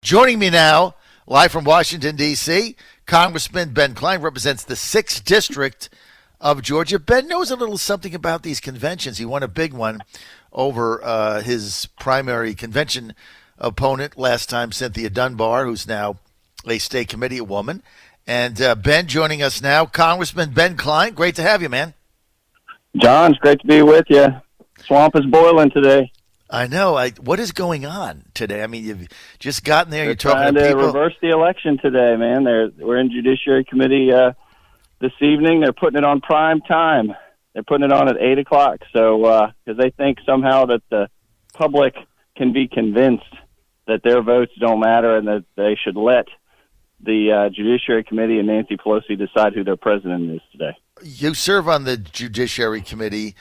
Joining me now, live from Washington, D.C., Congressman Ben Cline represents the 6th District of Georgia. Ben knows a little something about these conventions. He won a big one over his primary convention opponent last time, Cynthia Dunbar, who's now a state committee woman. And Ben joining us now, Congressman Ben Cline. Great to have you, man. John, it's great to be with you. Swamp is boiling today. I know. What is going on today? I mean, you've just gotten there. They're you're talking to people. reverse the election today, man. We're in Judiciary Committee this evening. They're putting it on prime time. They're putting it on at 8 o'clock. So, because they think somehow that the public can be convinced that their votes don't matter and that they should let the Judiciary Committee and Nancy Pelosi decide who their president is today. You serve on the Judiciary Committee,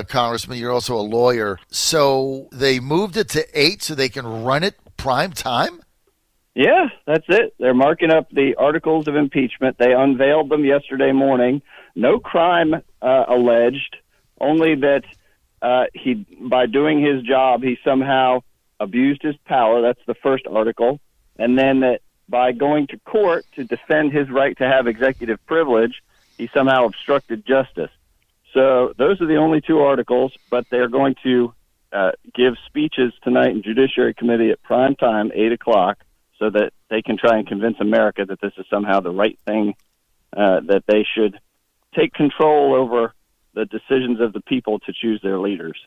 Congressman. You're also a lawyer. So they moved it to 8 so they can run it prime time? Yeah, that's it. They're marking up the articles of impeachment. They unveiled them yesterday morning. No crime alleged, only that by doing his job, he somehow abused his power. That's the first article. And then that by going to court to defend his right to have executive privilege, he somehow obstructed justice. So those are the only 2 articles, but they're going to give speeches tonight in Judiciary Committee at prime time, 8 o'clock, so that they can try and convince America that this is somehow the right thing, that they should take control over the decisions of the people to choose their leaders.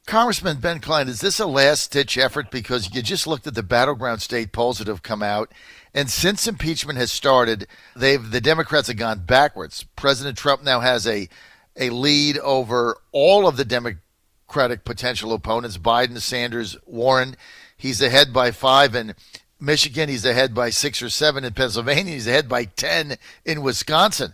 Congressman Ben Cline, is this a last-ditch effort? Because you just looked at the battleground state polls that have come out, and since impeachment has started, the Democrats have gone backwards. President Trump now has a lead over all of the Democratic potential opponents, Biden, Sanders, Warren. He's ahead by 5 in Michigan. He's ahead by 6 or 7 in Pennsylvania. He's ahead by 10 in Wisconsin.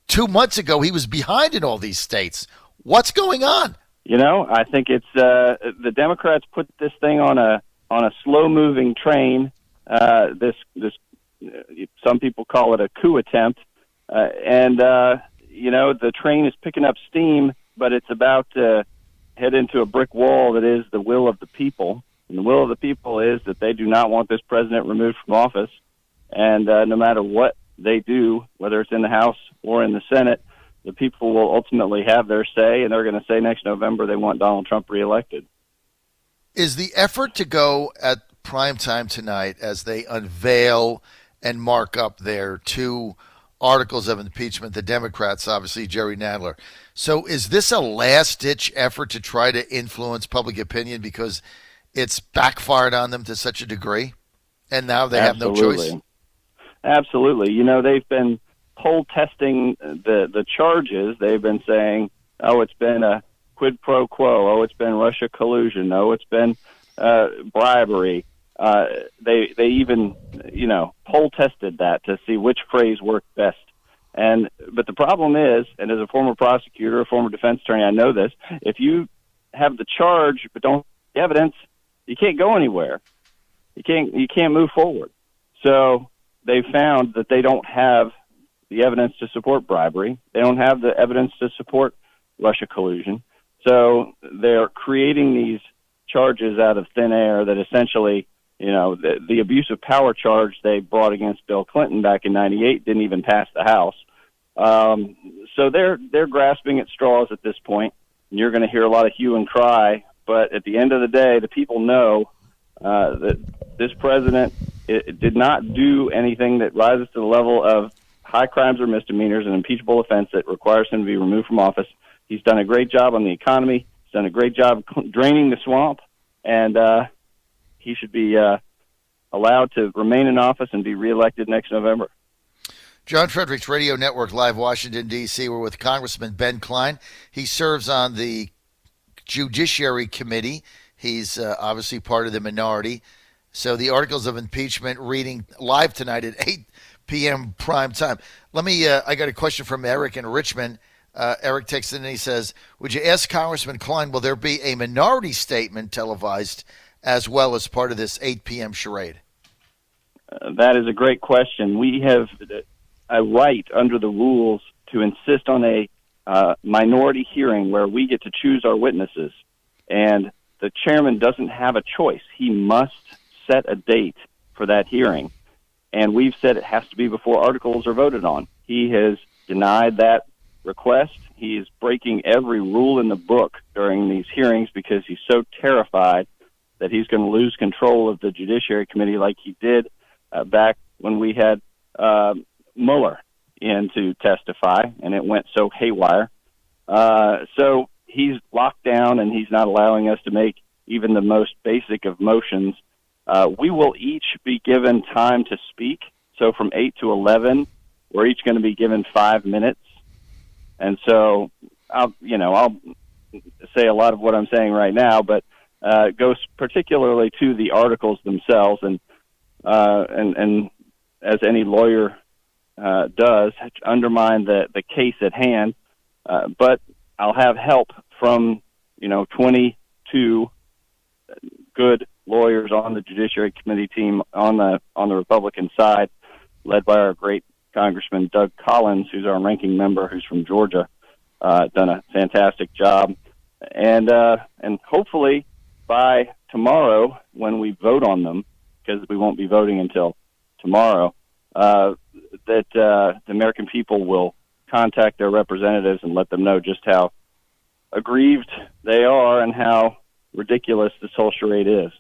2 months ago, he was behind in all these states. What's going on? You know, I think it's the Democrats put this thing on a slow-moving train. This some people call it a coup attempt, and you know, the train is picking up steam, but it's about to head into a brick wall that is the will of the people. And the will of the people is that they do not want this president removed from office, and no matter what they do, whether it's in the House or in the Senate, the people will ultimately have their say, and they're going to say next November they want Donald Trump reelected. Is the effort to go at prime time tonight as they unveil and mark up their 2 articles of impeachment, the Democrats, obviously, Jerry Nadler. So is this a last-ditch effort to try to influence public opinion because it's backfired on them to such a degree, and now they have no choice? Absolutely. You know, they've been poll testing the charges. They've been saying, oh, it's been a quid pro quo. Oh, it's been Russia collusion. Oh, it's been bribery. They even, you know, poll tested that to see which phrase worked best. But the problem is, and as a former prosecutor, a former defense attorney, I know this, if you have the charge but don't have the evidence, you can't go anywhere. You can't move forward. So they found that they don't have the evidence to support bribery. They don't have the evidence to support Russia collusion. So they're creating these charges out of thin air that essentially, you know, the abuse of power charge they brought against Bill Clinton back in '98 didn't even pass the House. So they're grasping at straws at this point, and you're going to hear a lot of hue and cry. But at the end of the day, the people know that this president did not do anything that rises to the level of high crimes or misdemeanors, an impeachable offense that requires him to be removed from office. He's done a great job on the economy. He's done a great job draining the swamp, and he should be allowed to remain in office and be reelected next November. John Fredericks Radio Network, live Washington, D.C. We're with Congressman Ben Cline. He serves on the Judiciary Committee. He's obviously part of the minority. So the articles of impeachment reading live tonight at 8 p.m. prime time. I got a question from Eric in Richmond. Eric texted in and he says, would you ask Congressman Cline, will there be a minority statement televised as well as part of this 8 p.m. charade? That is a great question. We have a right under the rules to insist on a minority hearing where we get to choose our witnesses. And the chairman doesn't have a choice. He must set a date for that hearing. And we've said it has to be before articles are voted on. He has denied that request. He is breaking every rule in the book during these hearings because he's so terrified that he's going to lose control of the Judiciary Committee like he did back when we had Mueller in to testify, and it went so haywire. So he's locked down, and he's not allowing us to make even the most basic of motions. We will each be given time to speak. So from 8 to 11, we're each going to be given 5 minutes. And so I'll say a lot of what I'm saying right now, but goes particularly to the articles themselves, and as any lawyer does, undermine the case at hand. But I'll have help from 22 good lawyers on the Judiciary Committee team on the Republican side, led by our great Congressman Doug Collins, who's our ranking member, who's from Georgia, done a fantastic job, and hopefully by tomorrow when we vote on them, because we won't be voting until tomorrow, that the American people will contact their representatives and let them know just how aggrieved they are and how ridiculous this whole charade is.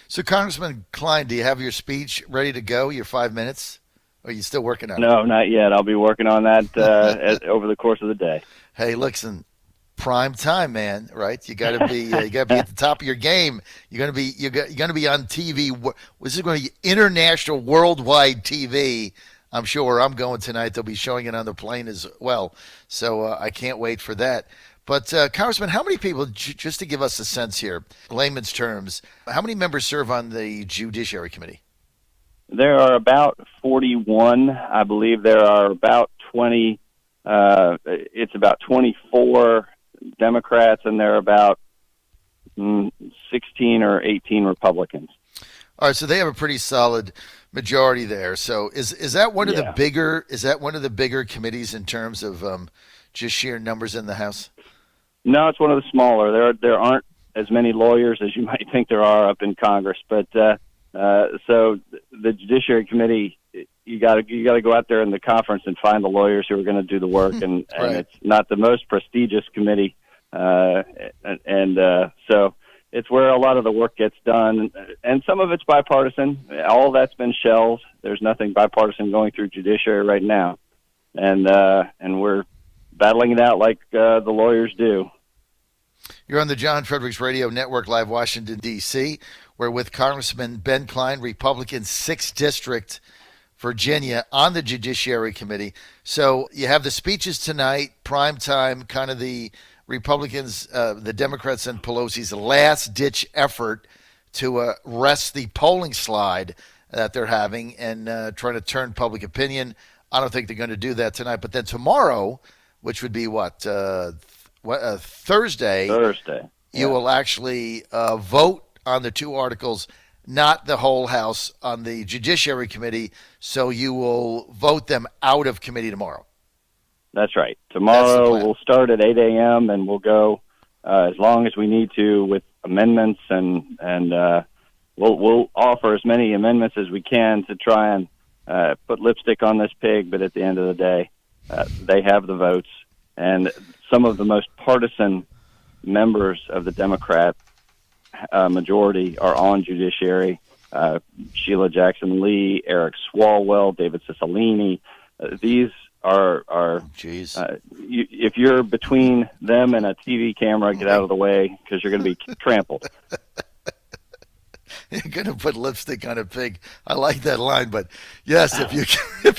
So, Congressman Cline, do you have your speech ready to go, your 5 minutes? Or are you still working on it? No, not yet. I'll be working on that over the course of the day. Hey, listen, prime time, man. Right? You got to be at the top of your game. You're going to be on TV. This is going to be international, worldwide TV. I'm sure where I'm going tonight, they'll be showing it on the plane as well. So I can't wait for that. But Congressman, how many people, just to give us a sense here, layman's terms, how many members serve on the Judiciary Committee? There are about 41. I believe there are about 20. It's about 24 Democrats, and there are about 16 or 18 Republicans. All right, so they have a pretty solid majority there. So is that one of the bigger committees in terms of just sheer numbers in the House? No, it's one of the smaller. There aren't as many lawyers as you might think there are up in Congress, but so the Judiciary Committee, you got to go out there in the conference and find the lawyers who are going to do the work, and right. It's not the most prestigious committee, so it's where a lot of the work gets done, and some of it's bipartisan. All that's been shelved. There's nothing bipartisan going through Judiciary right now, and we're battling it out like the lawyers do. You're on the John Fredericks Radio Network, live Washington, D.C. We're with Congressman Ben Cline, Republican, 6th District, Virginia, on the Judiciary Committee. So you have the speeches tonight, prime time, kind of the Republicans, the Democrats and Pelosi's last-ditch effort to arrest the polling slide that they're having and trying to turn public opinion. I don't think they're going to do that tonight. But then tomorrow, which would be Thursday, you will actually vote on the two articles, not the whole House, on the Judiciary Committee, so you will vote them out of committee tomorrow. That's right. Tomorrow we'll start at 8 a.m. and we'll go as long as we need to with amendments, and we'll offer as many amendments as we can to try and put lipstick on this pig, but at the end of the day, they have the votes. And some of the most partisan members of the Democrat majority are on Judiciary. Sheila Jackson Lee, Eric Swalwell, David Cicilline. These are if you're between them and a TV camera, get out of the way because you're going to be trampled. You're going to put lipstick on a pig. I like that line, but yes, if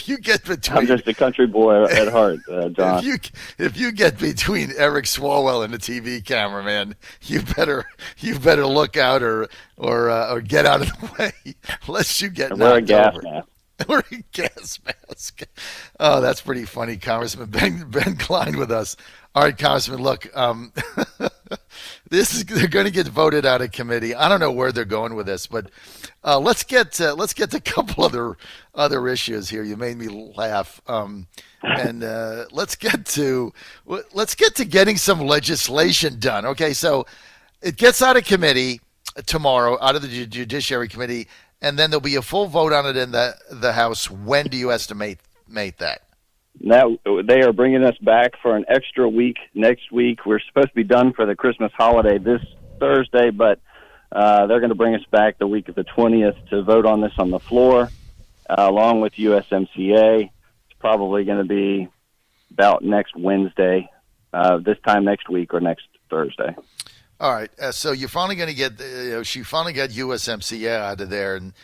you get between, I'm just a country boy at heart, John. If you get between Eric Swalwell and the TV camera, man, you better look out or get out of the way, lest you get knocked wear a gas over. mask. Or a gas mask. Oh, that's pretty funny, Congressman Ben Cline with us. All right, Congressman, look, they're going to get voted out of committee. I don't know where they're going with this, but let's get to a couple other issues here. You made me laugh, and let's get to getting some legislation done. Okay, so it gets out of committee tomorrow, out of the Judiciary Committee. and then there'll be a full vote on it in the House. When do you estimate that? Now, they are bringing us back for an extra week next week. We're supposed to be done for the Christmas holiday this Thursday, but they're going to bring us back the week of the 20th to vote on this on the floor, along with USMCA. It's probably going to be about next Wednesday, this time next week or next Thursday. All right, so you're finally going to get, she finally got USMCA out of there, and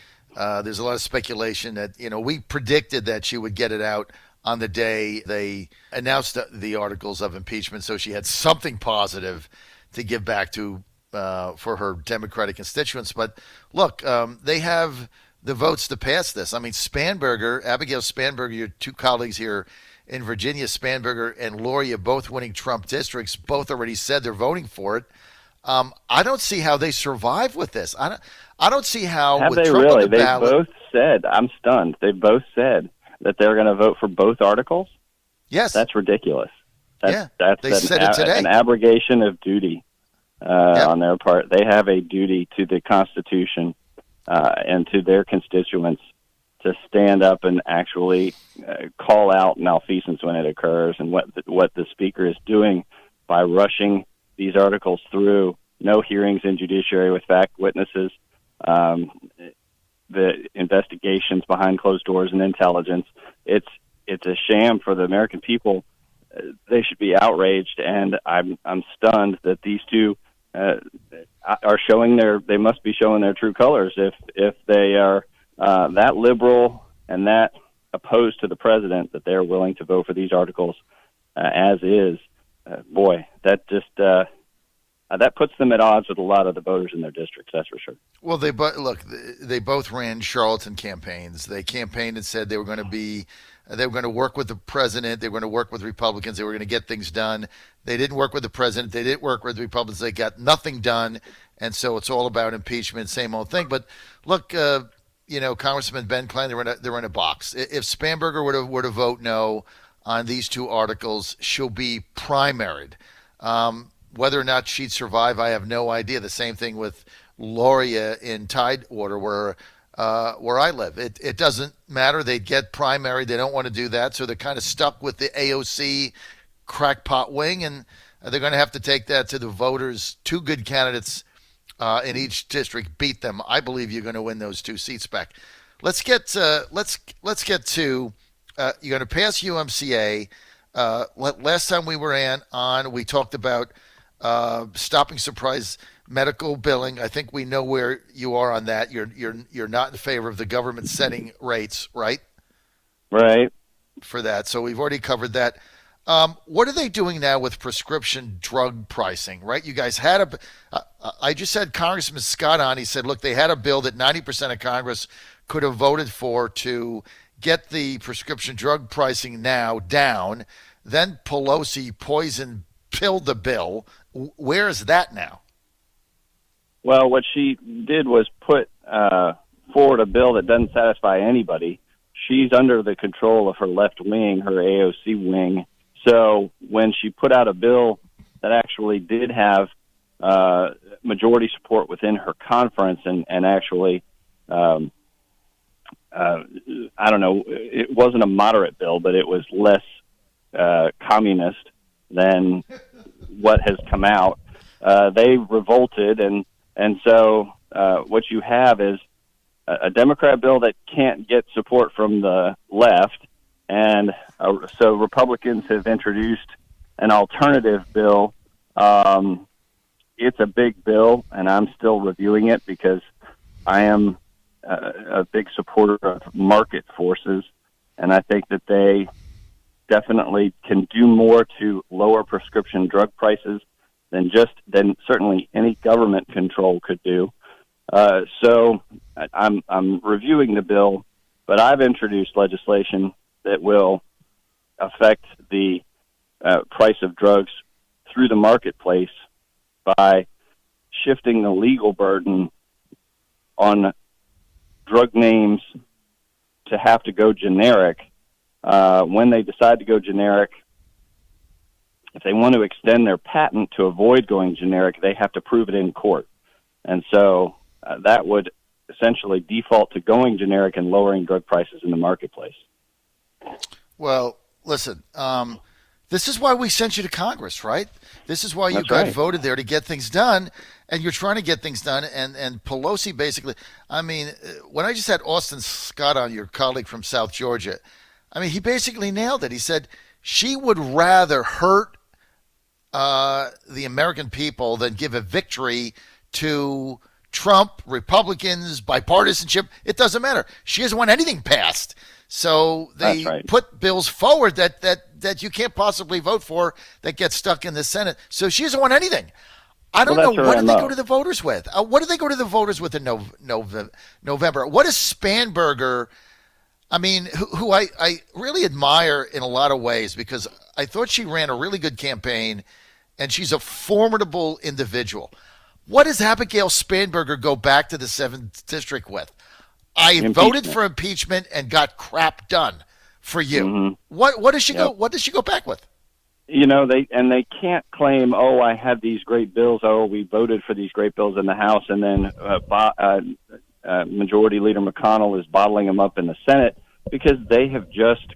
there's a lot of speculation that, we predicted that she would get it out on the day they announced the articles of impeachment, so she had something positive to give back to for her Democratic constituents. But look, they have the votes to pass this. I mean, Abigail Spanberger, your two colleagues here in Virginia, Spanberger and Loria, both winning Trump districts, both already said they're voting for it. I don't see how they survive with this. I don't see how. Have with they Trump really? on the They ballot, both said. I'm stunned. They both said that they're going to vote for both articles. Yes, That's ridiculous. That's they said it today. An abrogation of duty on their part. They have a duty to the Constitution and to their constituents to stand up and actually call out malfeasance when it occurs. And what the Speaker is doing by rushing these articles through, no hearings in judiciary with fact witnesses, the investigations behind closed doors and intelligence. It's a sham for the American people. They should be outraged, and I'm stunned that these two are showing they must be showing their true colors if they are that liberal and that opposed to the president that they're willing to vote for these articles as is. Boy, that just that puts them at odds with a lot of the voters in their districts. That's for sure. Well, they both ran charlatan campaigns. They campaigned and said they were going to work with the president. They were going to work with Republicans. They were going to get things done. They didn't work with the president. They didn't work with the Republicans. They got nothing done. And so it's all about impeachment, same old thing. But look, Congressman Ben Cline, they're in a box. If Spanberger were to vote no on these two articles, she'll be primaried. Whether or not she'd survive, I have no idea. The same thing with Loria in Tidewater, where I live. It doesn't matter. They'd get primary. They don't want to do that, so they're kind of stuck with the AOC crackpot wing, and they're going to have to take that to the voters. Two good candidates in each district, beat them. I believe you're going to win those two seats back. Let's get to you're going to pass UMCA. Last time we were on, we talked about stopping surprise medical billing. I think we know where you are on that. You're not in favor of the government setting rates, right? Right. For that. So we've already covered that. What are they doing now with prescription drug pricing, right? You guys had I just had Congressman Scott on. He said, look, they had a bill that 90% of Congress could have voted for to get the prescription drug pricing now down. Then Pelosi poison pilled the bill. Where is that now? Well, what she did was put forward a bill that doesn't satisfy anybody. She's under the control of her left wing, her AOC wing. So when she put out a bill that actually did have majority support within her conference and actually, I don't know, it wasn't a moderate bill, but it was less communist than what has come out. They revolted, and so what you have is a Democrat bill that can't get support from the left, and so Republicans have introduced an alternative bill. It's a big bill, and I'm still reviewing it because I am a big supporter of market forces, and I think that they definitely can do more to lower prescription drug prices than certainly any government control could do. So I'm reviewing the bill, but I've introduced legislation that will affect the price of drugs through the marketplace by shifting the legal burden on drug names to have to go generic. When they decide to go generic, if they want to extend their patent to avoid going generic, they have to prove it in court. And so that would essentially default to going generic and lowering drug prices in the marketplace. Well, listen, this is why we sent you to Congress, right? This is why you That's got right. voted there to get things done, and you're trying to get things done. And Pelosi basically, I mean, when I just had Austin Scott on, your colleague from South Georgia, I mean, he basically nailed it. He said she would rather hurt the American people than give a victory to Trump, Republicans, bipartisanship. It doesn't matter. She doesn't want anything passed. So they put bills forward that you can't possibly vote for that get stuck in the Senate. So she doesn't want anything. I don't know. What do they go to the voters with? What do they go to the voters with in November? What is Spanberger? I mean, who I really admire in a lot of ways, because I thought she ran a really good campaign, and she's a formidable individual. What does Abigail Spanberger go back to the 7th District with? I voted for impeachment and got crap done for you. Mm-hmm. What does she go? What does she go back with? You know, they can't claim, oh, I had these great bills. Oh, we voted for these great bills in the House, and then Majority Leader McConnell is bottling them up in the Senate, because they have just,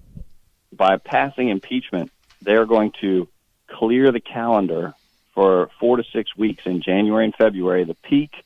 by passing impeachment, they're going to clear the calendar for 4 to 6 weeks in January and February, the peak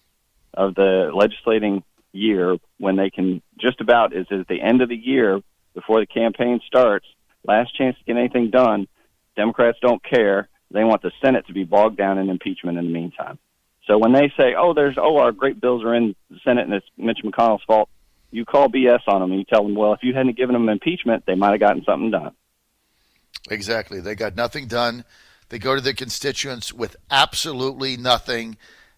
of the legislating year, when they can just about, is at the end of the year before the campaign starts, last chance to get anything done. Democrats don't care. They want the Senate to be bogged down in impeachment in the meantime. So when they say, our great bills are in the Senate and it's Mitch McConnell's fault, you call BS on them and you tell them, well, if you hadn't given them impeachment, they might have gotten something done. Exactly. They got nothing done. They go to their constituents with absolutely nothing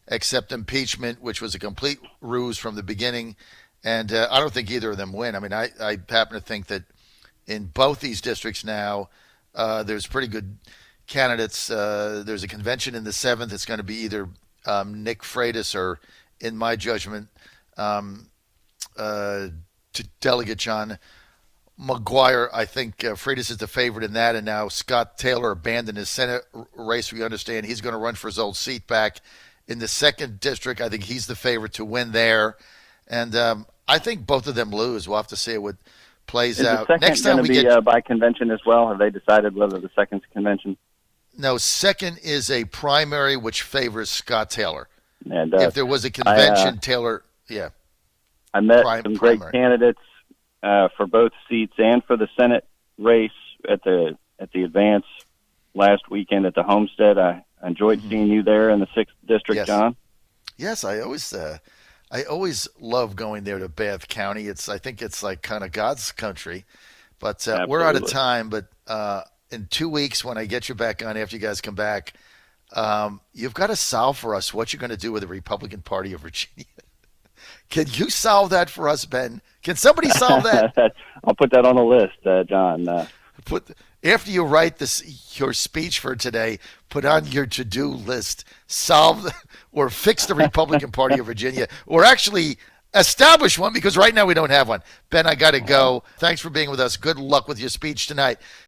except impeachment, which was a complete ruse from the beginning. And I don't think either of them win. I mean, I happen to think that in both these districts now, there's pretty good candidates. There's a convention in the 7th. It's going to be either Nick Freitas or, in my judgment, Delegate John McGuire. I think Freitas is the favorite in that, and now Scott Taylor abandoned his Senate race. We understand he's going to run for his old seat back in the 2nd district. I think he's the favorite to win there, and I think both of them lose. We'll have to see what plays out. Is the 2nd going to be by convention as well? Have they decided whether the 2nd's convention? No, 2nd is a primary which favors Scott Taylor. And if there was a convention, Taylor, I met some great candidates for both seats and for the Senate race at the advance last weekend at the Homestead. I enjoyed seeing you there in the 6th district, yes. John. Yes, I always love going there to Bath County. I think it's like kind of God's country. But we're out of time. But in 2 weeks, when I get you back on after you guys come back, you've got to solve for us what you're going to do with the Republican Party of Virginia. Can you solve that for us, Ben? Can somebody solve that? I'll put that on the list, John. After you write your speech for today, put on your to-do list, solve or fix the Republican Party of Virginia, or actually establish one, because right now we don't have one. Ben, I got to go. Thanks for being with us. Good luck with your speech tonight.